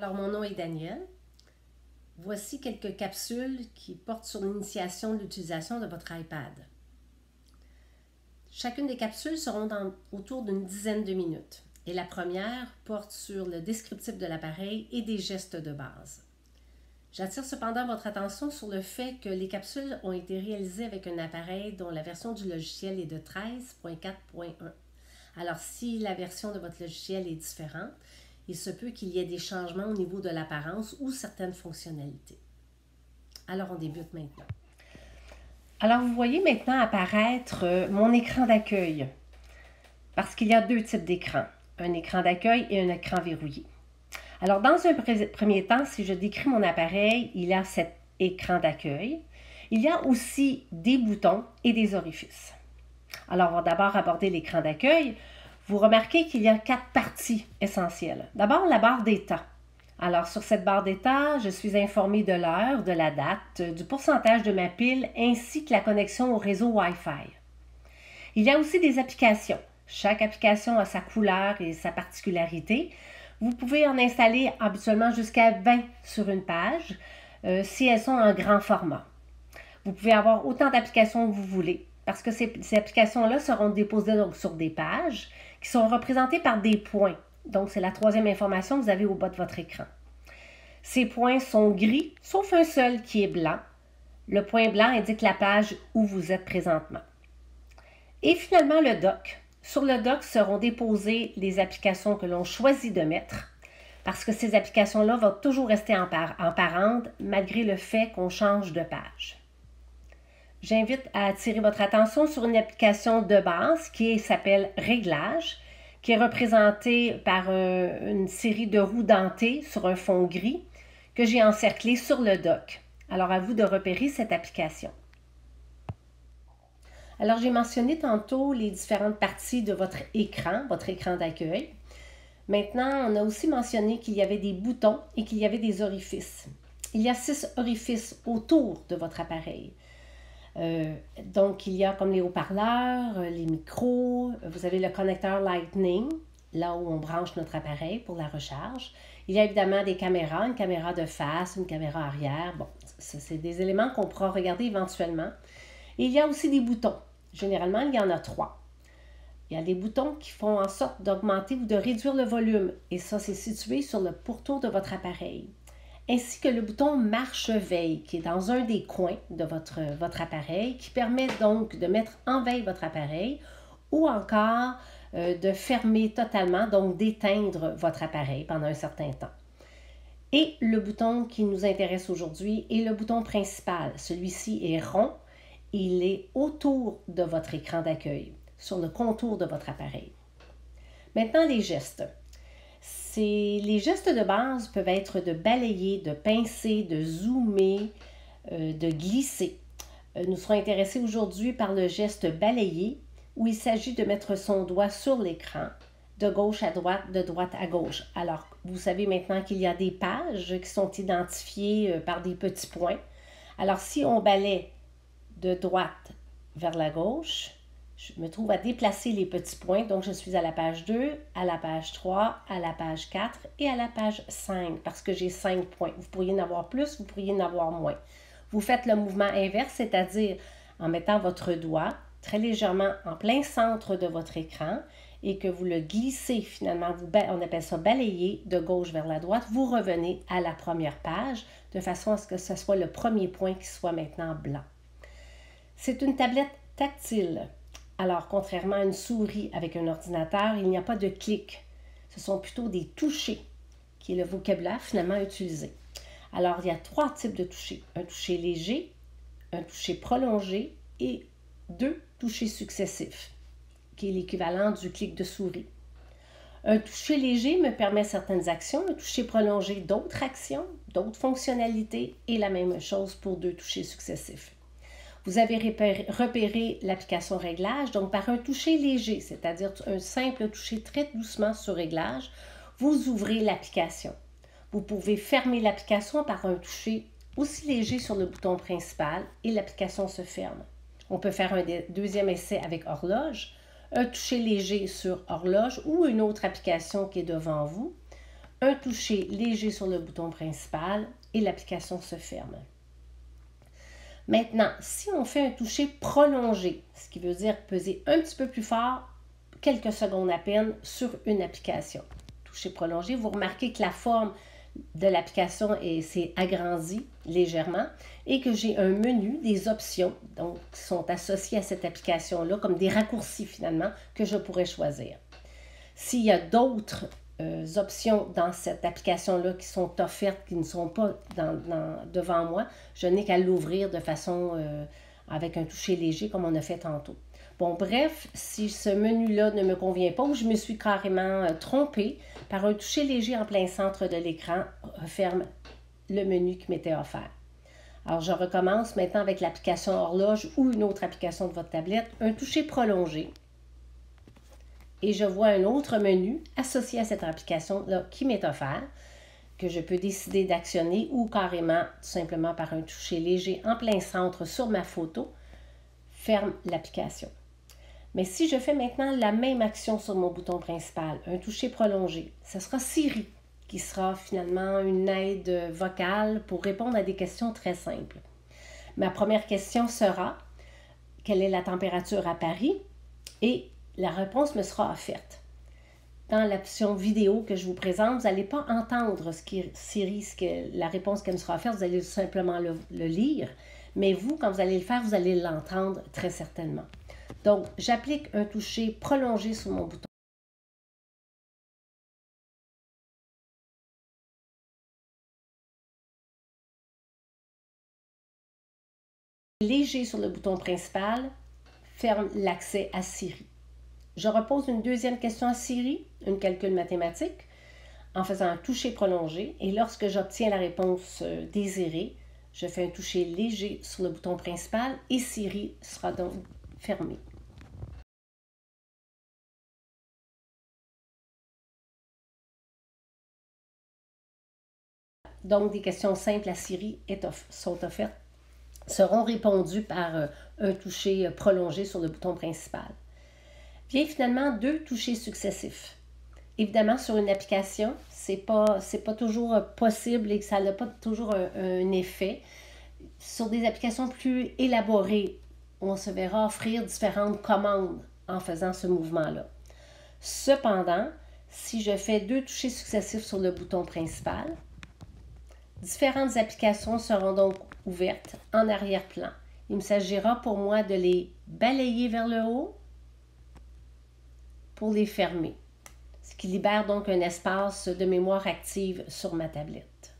Alors, mon nom est Danielle. Voici quelques capsules qui portent sur l'initiation de l'utilisation de votre iPad. Chacune des capsules seront autour d'une dizaine de minutes. Et la première porte sur le descriptif de l'appareil et des gestes de base. J'attire cependant votre attention sur le fait que les capsules ont été réalisées avec un appareil dont la version du logiciel est de 13.4.1. Alors, si la version de votre logiciel est différente, il se peut qu'il y ait des changements au niveau de l'apparence ou certaines fonctionnalités. Alors, on débute maintenant. Alors, vous voyez maintenant apparaître mon écran d'accueil, parce qu'il y a deux types d'écrans, un écran d'accueil et un écran verrouillé. Alors, dans un premier temps, si je décris mon appareil, il y a cet écran d'accueil. Il y a aussi des boutons et des orifices. Alors, on va d'abord aborder l'écran d'accueil. Vous remarquez qu'il y a 4 parties essentielles. D'abord, la barre d'état. Alors, sur cette barre d'état, je suis informée de l'heure, de la date, du pourcentage de ma pile, ainsi que la connexion au réseau Wi-Fi. Il y a aussi des applications. Chaque application a sa couleur et sa particularité. Vous pouvez en installer habituellement jusqu'à 20 sur une page, si elles sont en grand format. Vous pouvez avoir autant d'applications que vous voulez, parce que ces applications-là seront déposées donc sur des pages qui sont représentées par des points. Donc, c'est la troisième information que vous avez au bas de votre écran. Ces points sont gris, sauf un seul qui est blanc. Le point blanc indique la page où vous êtes présentement. Et finalement, le dock. Sur le dock seront déposées les applications que l'on choisit de mettre, parce que ces applications-là vont toujours rester en parente, malgré le fait qu'on change de page. J'invite à attirer votre attention sur une application de base qui s'appelle Réglages, qui est représentée par une série de roues dentées sur un fond gris que j'ai encerclé sur le dock. Alors, à vous de repérer cette application. Alors, j'ai mentionné tantôt les différentes parties de votre écran d'accueil. Maintenant, on a aussi mentionné qu'il y avait des boutons et qu'il y avait des orifices. Il y a 6 orifices autour de votre appareil. Donc, il y a comme les haut-parleurs, les micros, vous avez le connecteur Lightning, là où on branche notre appareil pour la recharge. Il y a évidemment des caméras, une caméra de face, une caméra arrière. Bon, c'est des éléments qu'on pourra regarder éventuellement. Et il y a aussi des boutons. Généralement, il y en a 3. Il y a des boutons qui font en sorte d'augmenter ou de réduire le volume. Et ça, c'est situé sur le pourtour de votre appareil. Ainsi que le bouton marche-veille qui est dans un des coins de votre appareil, qui permet donc de mettre en veille votre appareil ou encore de fermer totalement, donc d'éteindre votre appareil pendant un certain temps. Et le bouton qui nous intéresse aujourd'hui est le bouton principal. Celui-ci est rond, il est autour de votre écran d'accueil, sur le contour de votre appareil. Maintenant, les gestes. Les gestes de base peuvent être de balayer, de pincer, de zoomer, de glisser. Nous serons intéressés aujourd'hui par le geste balayer, où il s'agit de mettre son doigt sur l'écran, de gauche à droite, de droite à gauche. Alors, vous savez maintenant qu'il y a des pages qui sont identifiées par des petits points. Alors, si on balaie de droite vers la gauche, je me trouve à déplacer les petits points. Donc, je suis à la page 2, à la page 3, à la page 4 et à la page 5 parce que j'ai 5 points. Vous pourriez en avoir plus, vous pourriez en avoir moins. Vous faites le mouvement inverse, c'est-à-dire en mettant votre doigt très légèrement en plein centre de votre écran et que vous le glissez finalement, on appelle ça balayer de gauche vers la droite. Vous revenez à la première page de façon à ce que ce soit le premier point qui soit maintenant blanc. C'est une tablette tactile. Alors, contrairement à une souris avec un ordinateur, il n'y a pas de clic. Ce sont plutôt des touchés, qui est le vocabulaire finalement utilisé. Alors, il y a 3 types de touchés. Un toucher léger, un toucher prolongé et 2 touchés successifs, qui est l'équivalent du clic de souris. Un toucher léger me permet certaines actions, un toucher prolongé d'autres actions, d'autres fonctionnalités et la même chose pour 2 touchés successifs. Vous avez repéré l'application Réglage, donc par un toucher léger, c'est-à-dire un simple toucher très doucement sur Réglage, vous ouvrez l'application. Vous pouvez fermer l'application par un toucher aussi léger sur le bouton principal et l'application se ferme. On peut faire un deuxième essai avec Horloge, un toucher léger sur Horloge ou une autre application qui est devant vous, un toucher léger sur le bouton principal et l'application se ferme. Maintenant, si on fait un toucher prolongé, ce qui veut dire peser un petit peu plus fort, quelques secondes à peine, sur une application. Toucher prolongé, vous remarquez que la forme de l'application s'est agrandie légèrement et que j'ai un menu, des options donc, qui sont associées à cette application-là, comme des raccourcis finalement, que je pourrais choisir. S'il y a d'autres options dans cette application-là qui sont offertes, qui ne sont pas devant moi, je n'ai qu'à l'ouvrir de façon avec un toucher léger comme on a fait tantôt. Bon, bref, si ce menu-là ne me convient pas ou je me suis carrément trompée, par un toucher léger en plein centre de l'écran, referme le menu qui m'était offert. Alors, je recommence maintenant avec l'application horloge ou une autre application de votre tablette, un toucher prolongé. Et je vois un autre menu associé à cette application-là qui m'est offert, que je peux décider d'actionner ou carrément, tout simplement par un toucher léger en plein centre sur ma photo, ferme l'application. Mais si je fais maintenant la même action sur mon bouton principal, un toucher prolongé, ce sera Siri qui sera finalement une aide vocale pour répondre à des questions très simples. Ma première question sera « Quelle est la température à Paris? » Et la réponse me sera offerte. Dans l'option vidéo que je vous présente, vous n'allez pas entendre Siri, la réponse qu'elle me sera offerte, vous allez simplement le lire. Mais vous, quand vous allez le faire, vous allez l'entendre très certainement. Donc, j'applique un toucher prolongé sur mon bouton. Léger sur le bouton principal, ferme l'accès à Siri. Je repose une deuxième question à Siri, une calcul mathématique, en faisant un toucher prolongé. Et lorsque j'obtiens la réponse désirée, je fais un toucher léger sur le bouton principal et Siri sera donc fermée. Donc, des questions simples à Siri sont offertes, seront répondues par un toucher prolongé sur le bouton principal. Vient finalement deux touchers successifs. Évidemment, sur une application, c'est pas toujours possible et que ça n'a pas toujours un effet. Sur des applications plus élaborées, on se verra offrir différentes commandes en faisant ce mouvement-là. Cependant, si je fais deux touchés successifs sur le bouton principal, différentes applications seront donc ouvertes en arrière-plan. Il me s'agira pour moi de les balayer vers le haut pour les fermer, ce qui libère donc un espace de mémoire active sur ma tablette.